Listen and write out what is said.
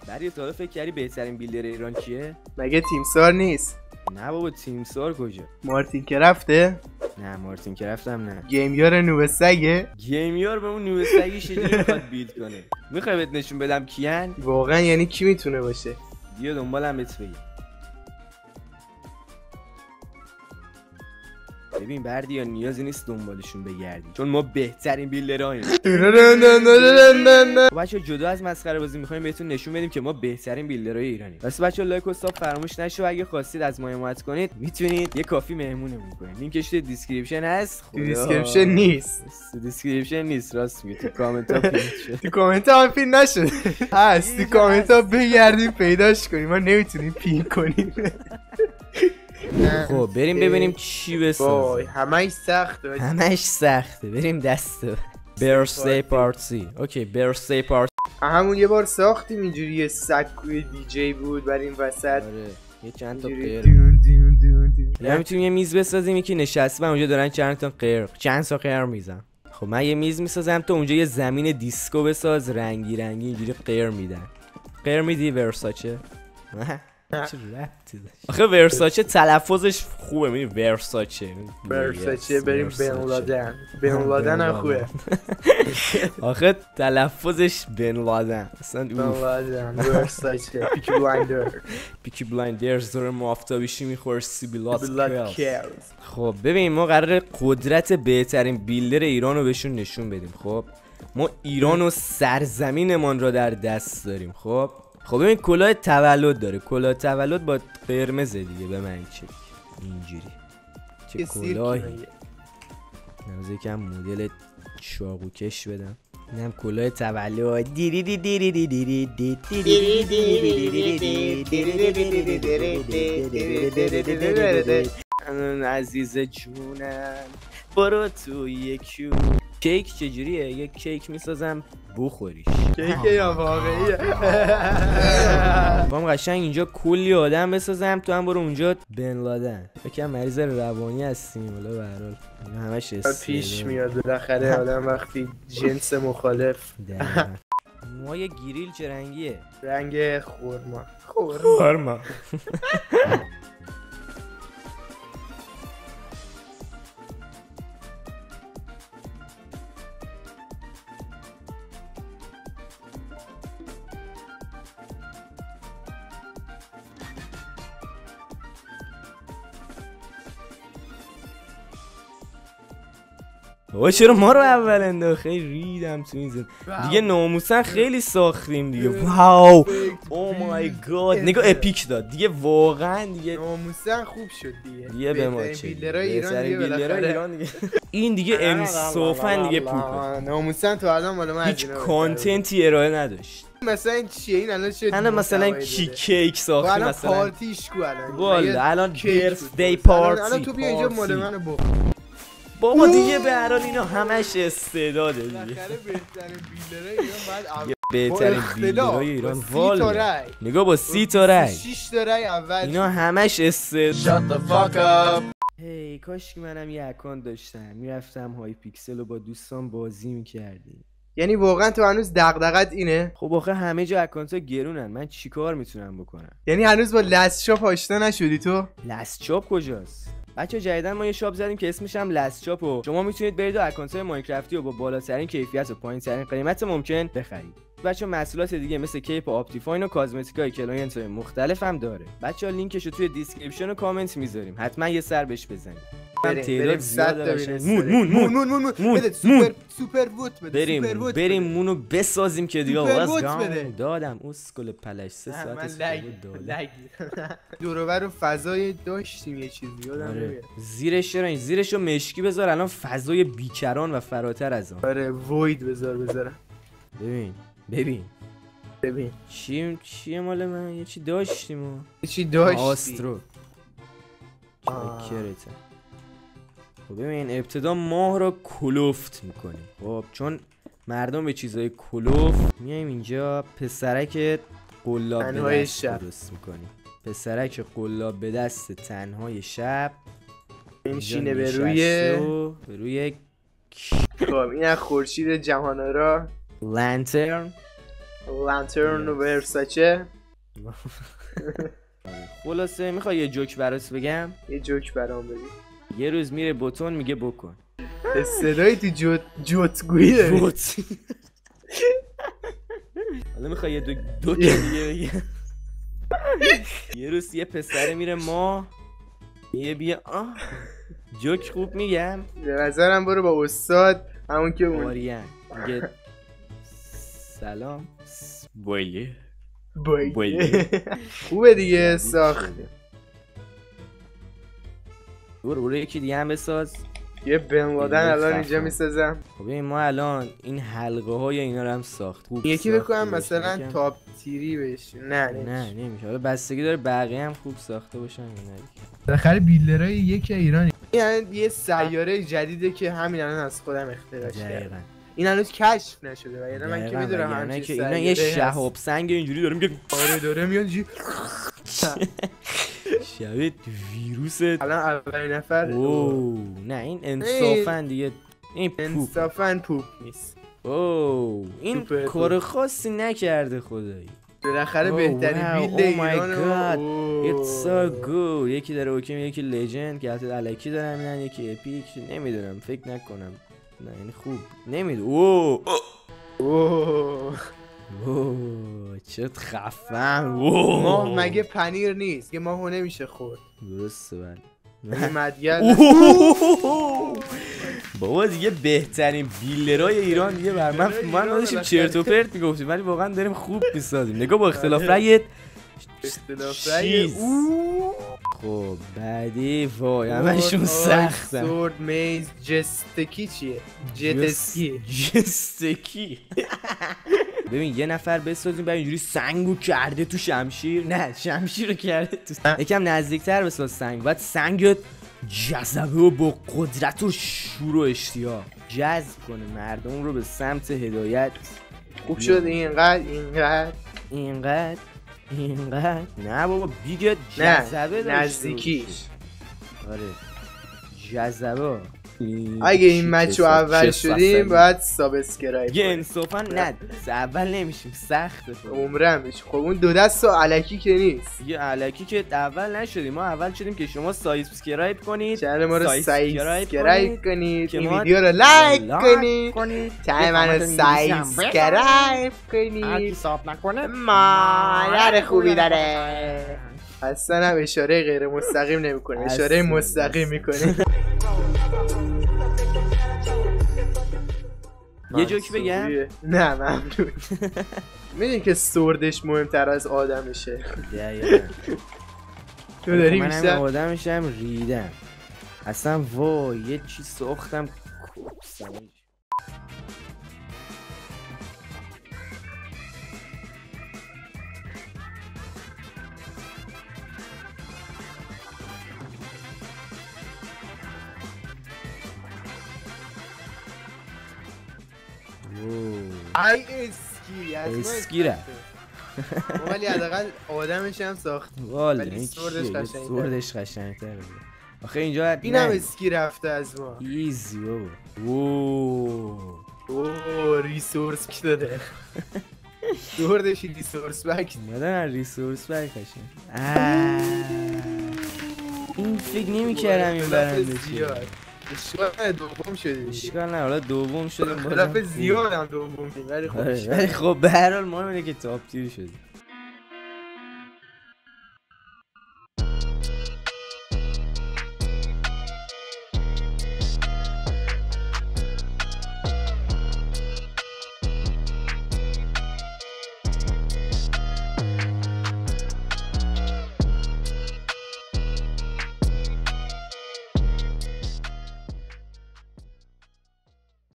برای تا حالا فکر کردی بهترین بیلدر ایران کیه؟ مگه تیمسار نیست؟ نه بابا تیمسار کجا؟ مارتین کرفته؟ نه مارتین کرفتم نه. گیمیار نوب سگه؟ گیمیار به اون نوب سگی چجوری میخواد بیلد کنه؟ میخوای بهت نشون بدم کیان؟ واقعا یعنی کی میتونه باشه؟ بیا دنبالم بهت بگم. ببین بردیا نیازی نیست دنبالشون بگردی چون ما بهترین بیلدراییم. بچه‌ها جدا از مسخره بازی می‌خوایم بهتون نشون بدیم که ما بهترین بیلدرای ایرانیم. واسه بچه‌ها لایک و ساب فراموش نشه و اگه خواستید از ما حمایت کنید میتونید یه کافی مهمونمون کنید. لینکش تو دیسکریپشن هست. دیسکریپشن نیست. دیسکریپشن نیست راست میگی. تو کامنت ها پین شده. تو کامنت ها پین نشده. هست تو کامنت ها بگردیم پیداش کنیم. ما نمیتونیم پین کنیم. خب بریم ببینیم چی بسازیم. همش سخته. همش سخته. بریم دست برثدی پارتی. اوکی برثدی پارتی. همون یه بار ساختیم اینجوری یه سکوی دیجی بود برای این وسط. آره یه چند تا غیر. یا میتونیم یه میز بسازیم یکی نشسته و اونجا دارن چند تا غیر میزن. خب من یه میز میسازم تو اونجا یه زمین دیسکو بساز رنگی رنگی اینجوری غیر میدن. غیر میدی ورساچه؟ چه ربطی داشت؟ آخه ورساچه تلفظش خوبه. میگی ورساچه بریم بن لادن خوبه. آخه تلفظش بن لادن اصلا ورساچه پیکی بلایندرز داره مافتابیشی میخوره سیبیلات کلز. خب ببین ما قراره قدرت بهترین بیلدر ایران رو بهشون نشون بدیم. خب ما ایران و سرزمینمان را در دست داریم. خب ببین کلاه تولد داره. کلاه تولد با قرمز دیگه به من چه اینجوری چه کلاهی. نمیشه یکم مدل چاقوکش بدم. اینم کلاه تولد. عزیز جونم برو تو یک کیک چجوریه؟ یک کیک میسازم بخوریش. کیک یا واقعیه؟ بام قشنگ اینجا کلی آدم بسازم تو هم برو اونجا بن لادن. یکم مریض روانی هستیم ولی به هر حال همش پیش میاد بالاخره آدم وقتی جنس مخالف. موهای گریل چه رنگیه؟ رنگ خرما. بابا چرا ما رو اول انداخت؟ خیلی ریدم تو این دیگه ناموسن خیلی ساختیم دیگه. واو او مای گاد نگاه اپیک داد دیگه واقعا دیگه ناموسن خوب شد دیگه به ما چه بیلدرای ایران دیگه. این دیگه نه انصافا دیگه پوپه. ناموسن تو الان مال من هیچ کانتنتی ارائه نداشت. مثلا این چیه این الان شد الان مثلا کیک ساختی مثلا پارتیش کو الان والا الان برثدی پارتی. الان تو بیا اینجا مال منو بخور بابا دیگه به هر حال اینا همش استعداده دیگه. بالاخره بهترین بیلدرای ایران بعد بهترین بیلدرای ایران والا نگاه با 30 تا رای 6 تا رای اول اینا همش Shut the fuck up. هی کاش که منم یه اکانت داشتم میرفتم های پیکسل رو با دوستان بازی میکردیم. یعنی واقعا تو هنوز دغدغت اینه؟ خب آخه همه جا اکانت ها گرونن من چیکار میتونم بکنم؟ یعنی هنوز با لست شاپ آشنا نشدی تو؟ لست شاپ کجاست؟ بچه جدیدن ما یه شاپ زدیم که اسمش هم لست شاپ و شما میتونید برید و اکانت های ماینکرافتی رو با بالاترین کیفیت و پایین‌ترین قیمت ممکن بخرید. بچه محصولات دیگه مثل کیپ و آپتیفاین و کازمتیکای کلاینت های مختلف هم داره. بچه لینکش رو توی دیسکریپشن و کامنت میذاریم حتما یه سر بهش بزنید. تعداد زیاده. مون سوپر ووت بده. بریم مونو بسازیم که دیگه دادم اسکل پلش 3 ساعت لگ دور و بر فضای داشتیم یه چیزی یادم نمیاد. زیرش رو مشکی بذار الان فضای بیکران و فراتر از آن. آره وید بذارم. ببین چیه مال من یه چی داشتیم آسترو کرته. خب ببین ابتدا ماه رو کلوفت میکنیم. خب چون مردم به چیزای کلوفت میایم اینجا پسرک قلاب به دست درست میکنیم. پسرک قلاب به دست تنهای شب میشینه به روی خب این خورشید جهان‌آرا لانترن لانترن و ورساچه. خلاصه میخوای یه جوک برات بگم؟ یه جوک برام بگی. یه روز میره بوتون میگه بکن. صدای تو جوتگویی داری. حالا میخوای یه دو دیگه بگم. یه روز یه پسره میره ما یه بیا جوک خوب میگم. به نظرم برو با استاد همون که اون باریان میگه سلام بایه خوبه دیگه ساخت. برو یکی دیگه هم بساز. یه بن لادن الان اینجا میسازم. خب ما الان این حلقه های اینا رو هم ساخت. یکی بکنم مثلا تاپ تیری بشه. نه نمیشه. حالا بستگی داره بقیه هم خوب ساخته باشن یا نه. بالاخره بیلدرای یک ایرانی. یعنی یه سیاره جدیده که همین الان از خودم اختراع کردم. این هنوز کشف نشده و یعنی من که میدونم همین که اینا یه شهاب سنگ اینجوری داره میگه آره داره میاد شبیه ویروس. الان اولین نفر. نه این انصافا دیگه این انصافا پوپ نیست. این کار خاصی نکرده خدایی. بالاخره بهترین بیلد ایرانه. It's so good. یکی داره اوکی یکی لژند که حتی الکی دارن میدن یکی اپیک نمیدونم فکر نکنم. نه یعنی خوب نمیدونم. چت خفن. ماه مگه پنیر نیست که ماهو نمیشه خورد. درسته بله. مدیل بابا دیگه بهترین بیلدرای ایران دیگه بر من داشتیم چرت و پرت میگفتیم ولی واقعا داریم خوب میسازیم. نگاه با اختلاف رأی خب بعدی وای همشون سختن. سورد میز جستکی چیه؟ جستکی ببین یه نفر بسازیم بعد اینجوری سنگو کرده تو شمشیر. نه شمشیر رو کرده تو یکم نزدیکتر بساز سنگ. بعد سنگت جذبه و با قدرت و شور و اشتیاق جذب کنه مردم رو به سمت هدایت. خوب شد اینقدر نه بابا بیگه جذبه داشت نزدیکیش. آره جذبه. اگه این مچو اول شدیم باید سابسکرایب یه انصافا نه اول نمیشیم سخته عمرم میشه. خب اون دو دست و علکی که نیست. یه علکی که اول نشدیم ما اول شدیم که شما سابسکرایب کنید چنل ما رو سابسکرایب کنید این ویدیو رو لایک کنید چنل من رو سابسکرایب کنید. هرکی ساب نکنه مادر خوبی داره. اصلا هم اشاره غیر مستقیم نمی کنه اشاره مستقیم میکنه. یه جوک بگم؟ نه ممنون. میدونی که سوردش مهمتر از آدمشه. تو داری من هم آدمشم ریدم اصلا. وای یه چی ساختم اسکی ولی حداقل آدمش هم ساخت. ولی سوردش قشنگ‌تره. آخه اینجا اینم اسکی رفته از ما. ایزی بابا. ریسورس کی داده؟ سوردش ریسورس بک. مادر ریسورس بک قشنگ. این فکر نمی‌کردم این برنده چیه. اشکال دوم شدیم. اشکال نه حالا دوم شدیم. خلاف زیاد هم دوم شدیم ولی خب به هر حال مهم اینه که تاپ تیر شدیم.